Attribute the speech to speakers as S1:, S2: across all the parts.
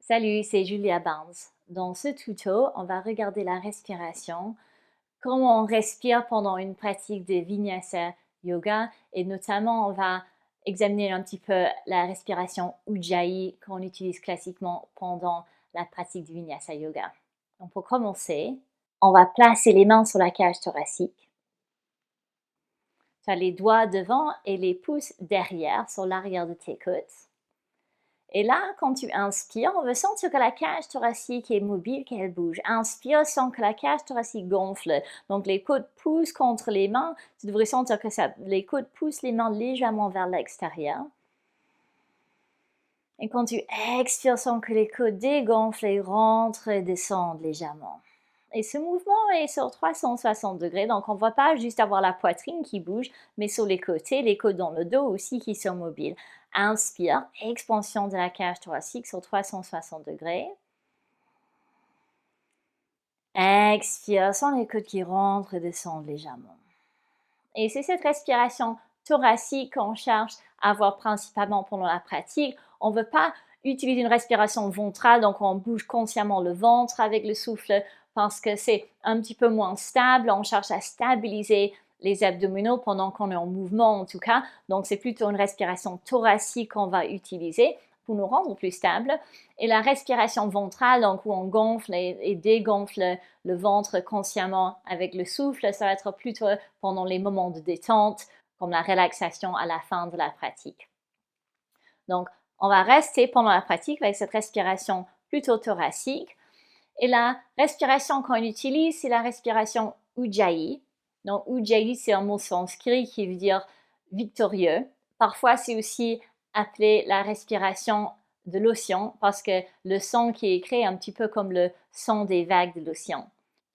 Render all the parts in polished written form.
S1: Salut, c'est Julia Barnes. Dans ce tuto, on va regarder la respiration, comment on respire pendant une pratique de Vinyasa Yoga et notamment on va examiner un petit peu la respiration Ujjayi qu'on utilise classiquement pendant la pratique du Vinyasa Yoga. Donc pour commencer, on va placer les mains sur la cage thoracique. Tu as les doigts devant et les pouces derrière sur l'arrière de tes côtes. Et là, quand tu inspires, on veut sentir que la cage thoracique est mobile, qu'elle bouge. Inspire, sens que la cage thoracique gonfle. Donc, les coudes poussent contre les mains. Tu devrais sentir que les coudes poussent les mains légèrement vers l'extérieur. Et quand tu expires, sens que les coudes dégonflent et rentrent et descendent légèrement. Et ce mouvement est sur 360 degrés, donc on ne va pas juste avoir la poitrine qui bouge, mais sur les côtés, les côtes dans le dos aussi qui sont mobiles. Inspire, expansion de la cage thoracique sur 360 degrés. Expire, sens les côtes qui rentrent et descendent légèrement. Et c'est cette respiration thoracique qu'on cherche à avoir principalement pendant la pratique. On ne veut pas utiliser une respiration ventrale, donc on bouge consciemment le ventre avec le souffle parce que c'est un petit peu moins stable. On cherche à stabiliser les abdominaux pendant qu'on est en mouvement en tout cas. Donc c'est plutôt une respiration thoracique qu'on va utiliser pour nous rendre plus stables. Et la respiration ventrale, donc où on gonfle et dégonfle le ventre consciemment avec le souffle, ça va être plutôt pendant les moments de détente, comme la relaxation à la fin de la pratique. Donc, on va rester pendant la pratique avec cette respiration plutôt thoracique. Et la respiration qu'on utilise, c'est la respiration Ujjayi. Donc, Ujjayi, c'est un mot sanskrit qui veut dire victorieux. Parfois, c'est aussi appelé la respiration de l'océan parce que le son qui est créé est un petit peu comme le son des vagues de l'océan.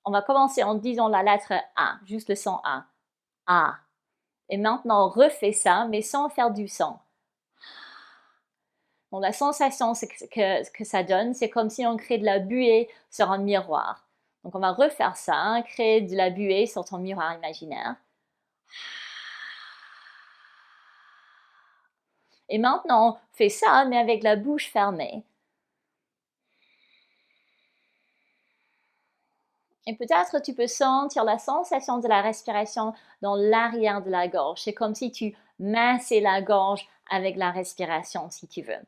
S1: On va commencer en disant la lettre A, juste le son A. A. Et maintenant, on refait ça, mais sans faire du son. Donc, la sensation que ça donne, c'est comme si on crée de la buée sur un miroir. Donc, on va refaire ça, hein, créer de la buée sur ton miroir imaginaire. Et maintenant, on fait ça, mais avec la bouche fermée. Et peut-être tu peux sentir la sensation de la respiration dans l'arrière de la gorge. C'est comme si tu massais la gorge avec la respiration, si tu veux.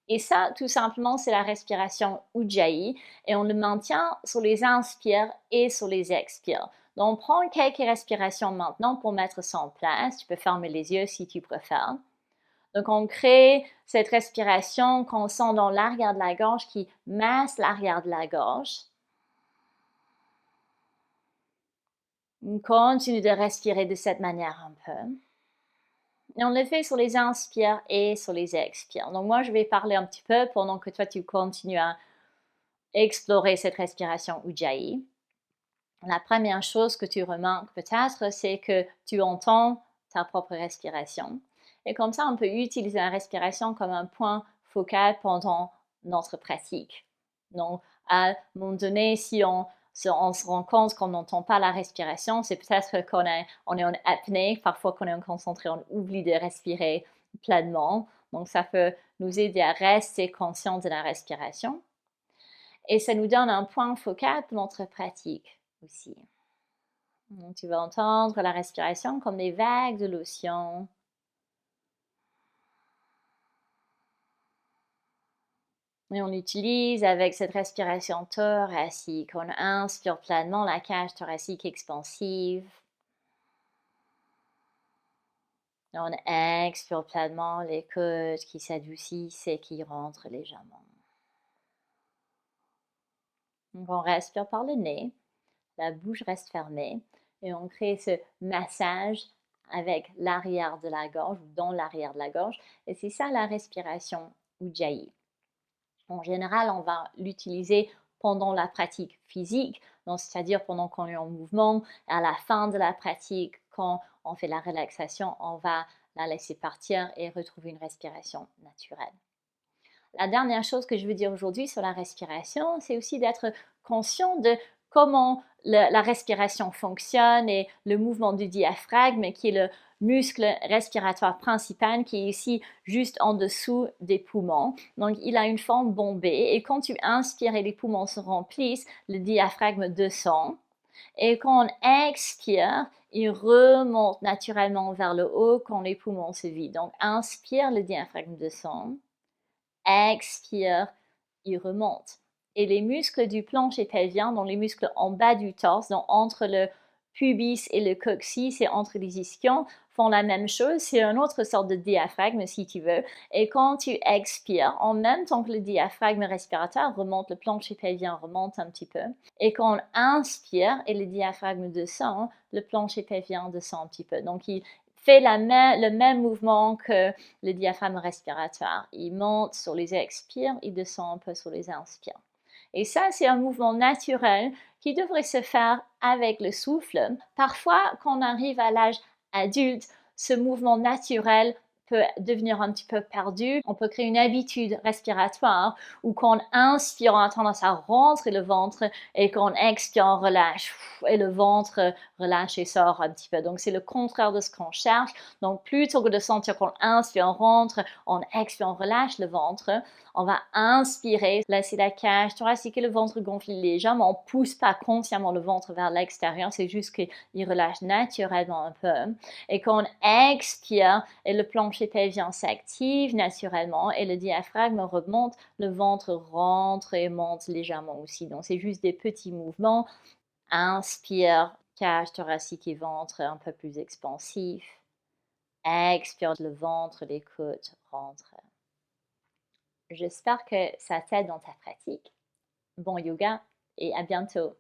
S1: Et ça, tout simplement, c'est la respiration Ujjayi et on le maintient sur les inspires et sur les expires. Donc, on prend quelques respirations maintenant pour mettre ça en place. Tu peux fermer les yeux si tu préfères. Donc, on crée cette respiration qu'on sent dans l'arrière de la gorge qui masse l'arrière de la gorge. On continue de respirer de cette manière un peu. Et on le fait sur les inspires et sur les expires. Donc, moi, je vais parler un petit peu pendant que toi, tu continues à explorer cette respiration Ujjayi. La première chose que tu remarques peut-être, c'est que tu entends ta propre respiration. Et comme ça, on peut utiliser la respiration comme un point focal pendant notre pratique. Donc, à un moment donné, si on se rend compte qu'on n'entend pas la respiration, c'est peut-être qu'on est en apnée, parfois qu'on est concentré, on oublie de respirer pleinement. Donc, ça peut nous aider à rester conscient de la respiration. Et ça nous donne un point focal pour notre pratique aussi. Donc, tu vas entendre la respiration comme des vagues de l'océan. Et on utilise avec cette respiration thoracique. On inspire pleinement la cage thoracique expansive. Et on expire pleinement les côtes qui s'adoucissent et qui rentrent légèrement. Donc, on respire par le nez. La bouche reste fermée. Et on crée ce massage avec l'arrière de la gorge ou dans l'arrière de la gorge. Et c'est ça la respiration Ujjayi. En général, on va l'utiliser pendant la pratique physique, c'est-à-dire pendant qu'on est en mouvement. À la fin de la pratique, quand on fait la relaxation, on va la laisser partir et retrouver une respiration naturelle. La dernière chose que je veux dire aujourd'hui sur la respiration, c'est aussi d'être conscient de comment la respiration fonctionne et le mouvement du diaphragme qui est le muscle respiratoire principal qui est ici juste en dessous des poumons. Donc, il a une forme bombée et quand tu inspires et les poumons se remplissent, le diaphragme descend. Et quand on expire, il remonte naturellement vers le haut quand les poumons se vident. Donc, inspire, le diaphragme descend. Expire, il remonte. Et les muscles du plancher pelvien, donc les muscles en bas du torse, donc entre le pubis et le coccyx et entre les ischions, font la même chose. C'est une autre sorte de diaphragme si tu veux. Et quand tu expires, en même temps que le diaphragme respirateur remonte, le plancher pelvien remonte un petit peu. Et quand on inspire et le diaphragme descend, le plancher pelvien descend un petit peu. Donc il fait le même mouvement que le diaphragme respiratoire. Il monte sur les expires, il descend un peu sur les inspires. Et ça, c'est un mouvement naturel qui devrait se faire avec le souffle. Parfois, quand on arrive à l'âge adulte, ce mouvement naturel peut devenir un petit peu perdu. On peut créer une habitude respiratoire où quand on inspire, on a tendance à rentrer le ventre et quand on expire, on relâche et le ventre relâche et sort un petit peu. Donc, c'est le contraire de ce qu'on cherche. Donc, plutôt que de sentir qu'on inspire, on rentre, on expire, on relâche le ventre, on va inspirer, laisser la cage thoracique et le ventre gonfler légèrement. On ne pousse pas consciemment le ventre vers l'extérieur, c'est juste qu'il relâche naturellement un peu. Et quand on expire, et le plancher pelvien s'active naturellement et le diaphragme remonte, le ventre rentre et monte légèrement aussi. Donc, c'est juste des petits mouvements. Inspire, cage thoracique et ventre un peu plus expansif. Expire, le ventre, les côtes rentrent. J'espère que ça t'aide dans ta pratique. Bon yoga et à bientôt.